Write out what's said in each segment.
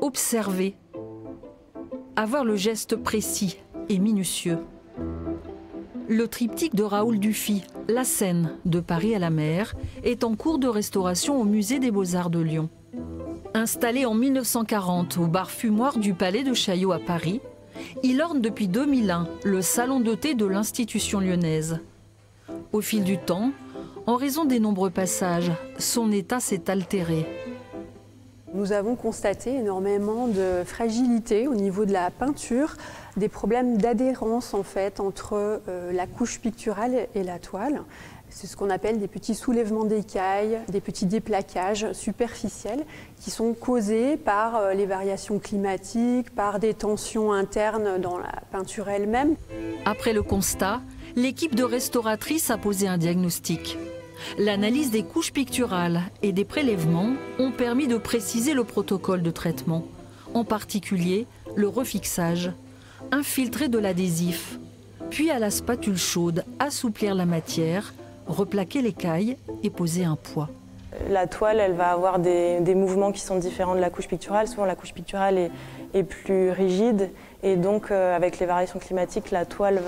observer, avoir le geste précis et minutieux. Le triptyque de Raoul Dufy, La Seine, de Paris à la mer, est en cours de restauration au Musée des Beaux-Arts de Lyon. Installé en 1940 au bar fumoir du Palais de Chaillot à Paris, il orne depuis 2001 le salon de thé de l'institution lyonnaise. Au fil du temps, en raison des nombreux passages, son état s'est altéré. Nous avons constaté énormément de fragilité au niveau de la peinture, des problèmes d'adhérence en fait entre la couche picturale et la toile. C'est ce qu'on appelle des petits soulèvements d'écailles, des petits déplaquages superficiels qui sont causés par les variations climatiques, par des tensions internes dans la peinture elle-même. Après le constat, l'équipe de restauratrices a posé un diagnostic. L'analyse des couches picturales et des prélèvements ont permis de préciser le protocole de traitement, en particulier le refixage, infiltrer de l'adhésif, puis à la spatule chaude assouplir la matière, replaquer l'écaille et poser un poids. La toile, elle va avoir des mouvements qui sont différents de la couche picturale. Souvent, la couche picturale est plus rigide et donc avec les variations climatiques, la toile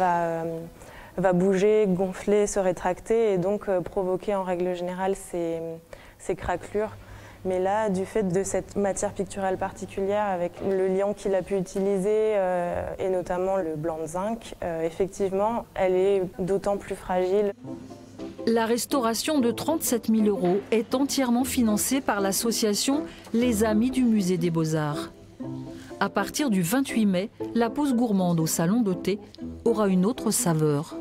va bouger, gonfler, se rétracter et donc provoquer en règle générale ces craquelures. Mais là, du fait de cette matière picturale particulière, avec le liant qu'il a pu utiliser et notamment le blanc de zinc, effectivement, elle est d'autant plus fragile. La restauration de 37 000 € est entièrement financée par l'association Les Amis du Musée des Beaux-Arts. À partir du 28 mai, la pause gourmande au salon de thé aura une autre saveur.